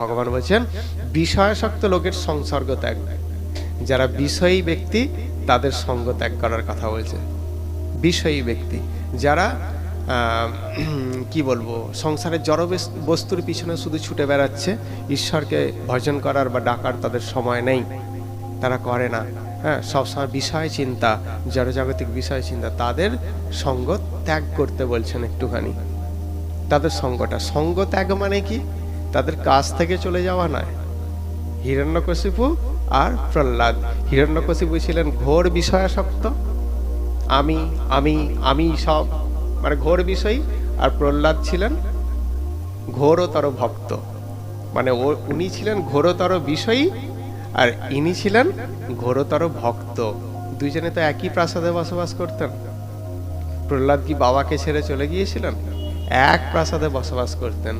ভগবান বলছেন বিষয়াসক্ত লোকের সংসর্গ ত্যাগ, যারা বিষয়ী ব্যক্তি তাদের সঙ্গ ত্যাগ করার কথা বলছে। বিষয়ী ব্যক্তি যারা কি বলবো, সংসারের জড় বস্তুর পিছনে শুধু ছুটে বেড়াচ্ছে, ঈশ্বরকে ভজন করার বা ডাকার তাদের সময় নেই, তারা করে না। হ্যাঁ, সবসময় বিষয় চিন্তা, জড়জাগতিক বিষয় চিন্তা, তাদের সঙ্গ ত্যাগ করতে বলছেন একটুখানি। তাদের সঙ্গ ত্যাগ মানে কি? তাদের কাছ থেকে চলে যাওয়া নয়। হিরণ্যকশিপু আর প্রহ্লাদ, হিরণ্যকশিপু ছিলেন ঘোর বিষয়াসক্ত, আমি আমি আমি সব মানে ঘোর বিষয়ী, আর প্রহ্লাদ ছিলেন ঘোরতর ভক্ত, মানে উনি ছিলেন ঘোরতর বিষয়ী আর ইনি ছিলেন ঘোরতর ভক্ত। দুইজনে তো একই প্রাসাদে বসবাস করতেন। প্রহ্লাদ কি বাবাকে ছেড়ে চলে গিয়েছিলেন? এক প্রাসাদে বসবাস করতেন।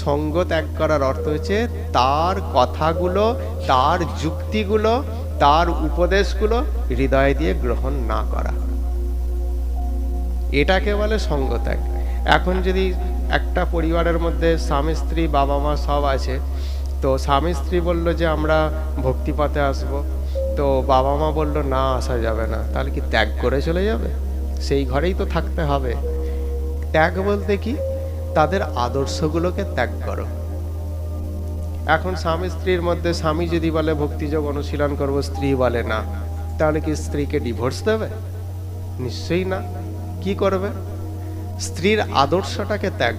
সঙ্গ ত্যাগ করার অর্থ হচ্ছে তার কথাগুলো, তার যুক্তিগুলো, তার উপদেশগুলো হৃদয় দিয়ে গ্রহণ না করা, এটাকে বলে সঙ্গ ত্যাগ। এখন যদি একটা পরিবারের মধ্যে স্বামী স্ত্রী বাবা মা সব আছে, তো স্বামী স্ত্রী বলল যে আমরা ভক্তিপথে আসব, তো বাবা মা বলল না আসা যাবে না, তাহলে কি ত্যাগ করে চলে যাবে? সেই ঘরেই তো থাকতে হবে। ত্যাগ বলতে কি? তাদের আদর্শগুলোকে ত্যাগ করো। এখন স্বামী স্ত্রীর মধ্যে স্বামী যদি বলে ভক্তিযোগ অনুশীলন করব, স্ত্রী বলে না, তাহলে কি স্ত্রীকে ডিভোর্স দেবে? নিশ্চয়ই না। কি করবে? স্ত্রীর আদর্শটাকে ত্যাগ।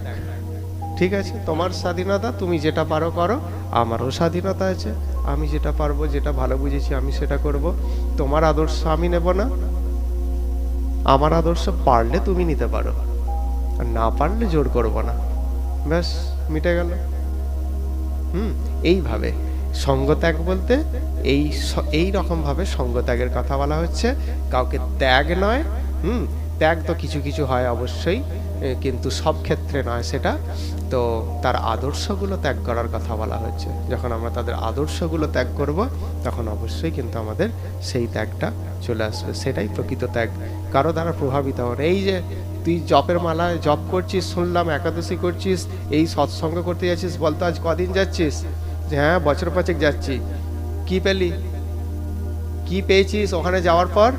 ঠিক আছে, তোমার স্বাধীনতা, তুমি যেটা পারো করো, আমারও স্বাধীনতা আছে, আমি যেটা পারবো, যেটা ভালো বুঝেছি আমি সেটা করব। তোমার আদর্শ আমি নেব না, আমার আদর্শ পারলে তুমি নিতে পারো, আর না পারলে জোর করব না, ব্যাস মিটে গেল। এইভাবে সঙ্গত্যাগ বলতে এই রকম ভাবে সঙ্গত্যাগের কথা বলা হচ্ছে। কাউকে ত্যাগ নয়। ত্যাগ তো কিছু কিছু হয় অবশ্যই, কিন্তু সব ক্ষেত্রে নয় সেটা। তো তার আদর্শগুলো ত্যাগ করার কথা বলা হচ্ছে। যখন আমরা তাদের আদর্শগুলো ত্যাগ করব, তখন অবশ্যই কিন্তু আমাদের সেই ত্যাগটা চলে আসবে। সেটাই প্রকৃত ত্যাগ, কারো দ্বারা প্রভাবিত হবে। এই যে তুই জপের মালায় জপ করছিস, শুনলাম একাদশী করছিস, এই সৎসঙ্গ করতে যাচ্ছিস, বলতো আজ কদিন যাচ্ছিস? যে হ্যাঁ, বছর 5 যাচ্ছি। কি পেলি? কি পেয়েছিস ওখানে যাওয়ার পর?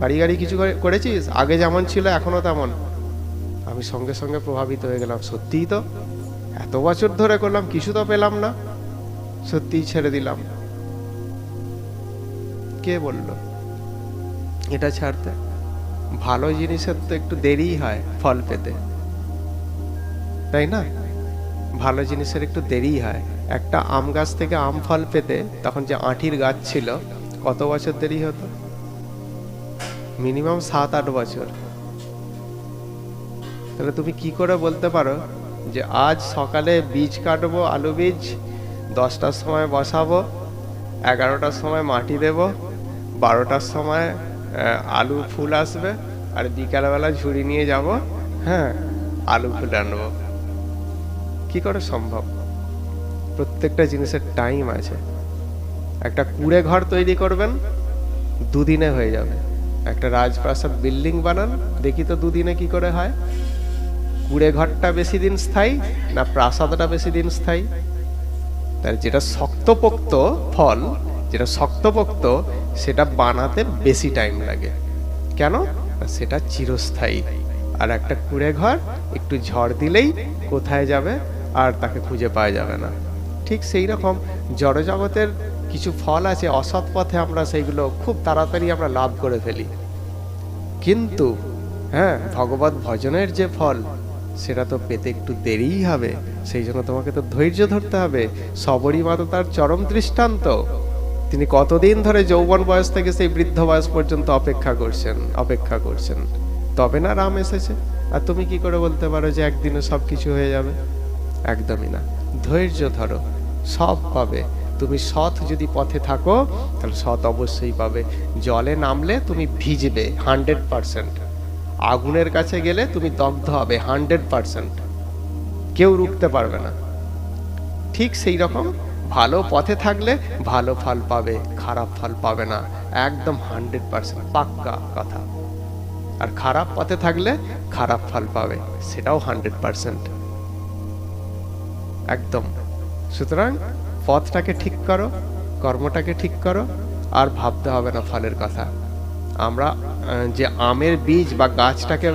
বাড়ি গাড়ি কিছু করেছিস? আগে যেমন ছিল এখনো তেমন? আমি সঙ্গে সঙ্গে প্রভাবিত হয়ে গেলাম, সত্যিই তো এত বছর ধরে করলাম, কিছু তো পেলাম না, সত্যিই ছেড়ে দিলাম। কে বলল এটা ছাড়তে? ভালো জিনিসের তো একটু দেরি হয় ফল পেতে, তাই না? ভালো জিনিসের একটু দেরি হয়। একটা আম গাছ থেকে আম ফল পেতে তখন যে আঁটির গাছ ছিল, কত বছর দেরি হতো? মিনিমাম 7-8 বছর। তাহলে তুমি কি করে বলতে পারো যে আজ সকালে বীজ কাটবো, আলু বীজ, 10টার সময় বসাবো, 11টার সময় মাটি দেব, 12টার সময় আলু ফুল আসবে, আর বিকালবেলা ঝুড়ি নিয়ে যাব, হ্যাঁ, আলু ফুল আনবো? কি করে সম্ভব? প্রত্যেকটা জিনিসের টাইম আছে। একটা কুঁড়ে ঘর তৈরি করবেন, 2 দিনে হয়ে যাবে। একটা রাজপ্রাসাদ বিল্ডিং বানান, দেখি তো 2 দিনে কি করে হয়? কুঁড়ে ঘরটা বেশি দিন স্থায়ী না প্রাসাদটা বেশি দিন স্থায়ী? তার যেটা শক্তপোক্ত ফল, যেটা শক্তপোক্ত, সেটা বানাতে বেশি টাইম লাগে। কেন? সেটা চিরস্থায়ী। আর একটা কুঁড়ে ঘর একটু ঝড় দিলেই কোথায় যাবে আর তাকে খুঁজে পাওয়া যাবে না। ঠিক সেই রকম জড়জগতের কিছু ফল আছে, অসৎ পথে আমরা সেইগুলো খুব তাড়াতাড়ি আমরা লাভ করে ফেলি, কিন্তু হ্যাঁ, ভগবত ভজনের যে ফল, সেটা তো পেতে একটু দেরিই হবে। সেই জন্য তোমাকে তো ধৈর্য ধরতে হবে। সবরী মাতা তার চরম দৃষ্টান্ত। তিনি কতদিন ধরে যৌবন বয়স থেকে সেই বৃদ্ধ বয়স পর্যন্ত অপেক্ষা করছেন, তবে না রাম এসেছে। আর তুমি কি করে বলতে পারো যে একদিনে সব কিছু হয়ে যাবে? একদমই না। ধৈর্য ধরো, সব পাবে। তুমি সৎ যদি পথে থাকো, তাহলে সৎ অবশ্যই পাবে। জলে নামলে তুমি ভিজবে 100%, আগুনের কাছে গেলে তুমি দগ্ধ হবে 100%, কেউ রুখতে পারবে না। ঠিক সেই রকম ভালো পথে থাকলে ভালো ফল পাবে, খারাপ ফল পাবে না, একদম 100% পাক্কা কথা। আর খারাপ পথে থাকলে খারাপ ফল পাবে, সেটাও 100%। একদম সুতরাং পথটাকে ঠিক করো, কর্মটাকে ঠিক করো, আর ভাবতে হবে না ফলের কথা। আমরা যে আমের বীজ বা গাছটাকে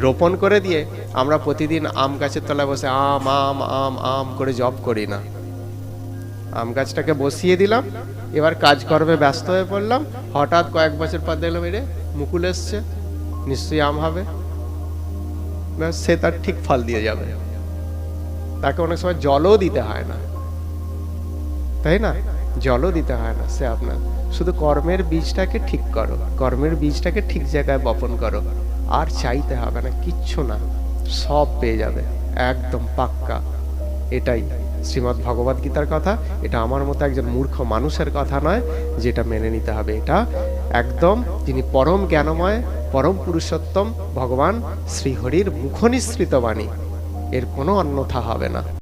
রোপণ করে দিয়ে আমরা প্রতিদিন আম গাছের তলায় বসে আম আম আম আম করে জপ করি না। আম গাছটাকে বসিয়ে দিলাম, এবার কাজকর্মে ব্যস্ত হয়ে পড়লাম, হঠাৎ কয়েক বছর পর দেখলাম এরে মুকুল এসছে, নিশ্চয়ই আম হবে, ব্যাস সে তার ঠিক ফল দিয়ে যাবে। তাকে অনেক সময় জলও দিতে হয় না, তাই না? জলও দিতে হয় না, সে আপনার শুধু কর্মের বীজটাকে ঠিক করো, কর্মের বীজটাকে ঠিক জায়গায় বপন করো, আর চাইতে হবে না কিচ্ছু না, সব পেয়ে যাবে একদম পাক্কা। এটাই শ্রীমদ্ ভগবদ গীতার কথা। এটা আমার মতো একজন মূর্খ মানুষের কথা নয়, যেটা মেনে নিতে হবে। এটা একদম যিনি পরম জ্ঞানময়, পরম পুরুষোত্তম ভগবান শ্রীহরির মুখনিসৃত বাণী, এর কোনো অন্যথা হবে না।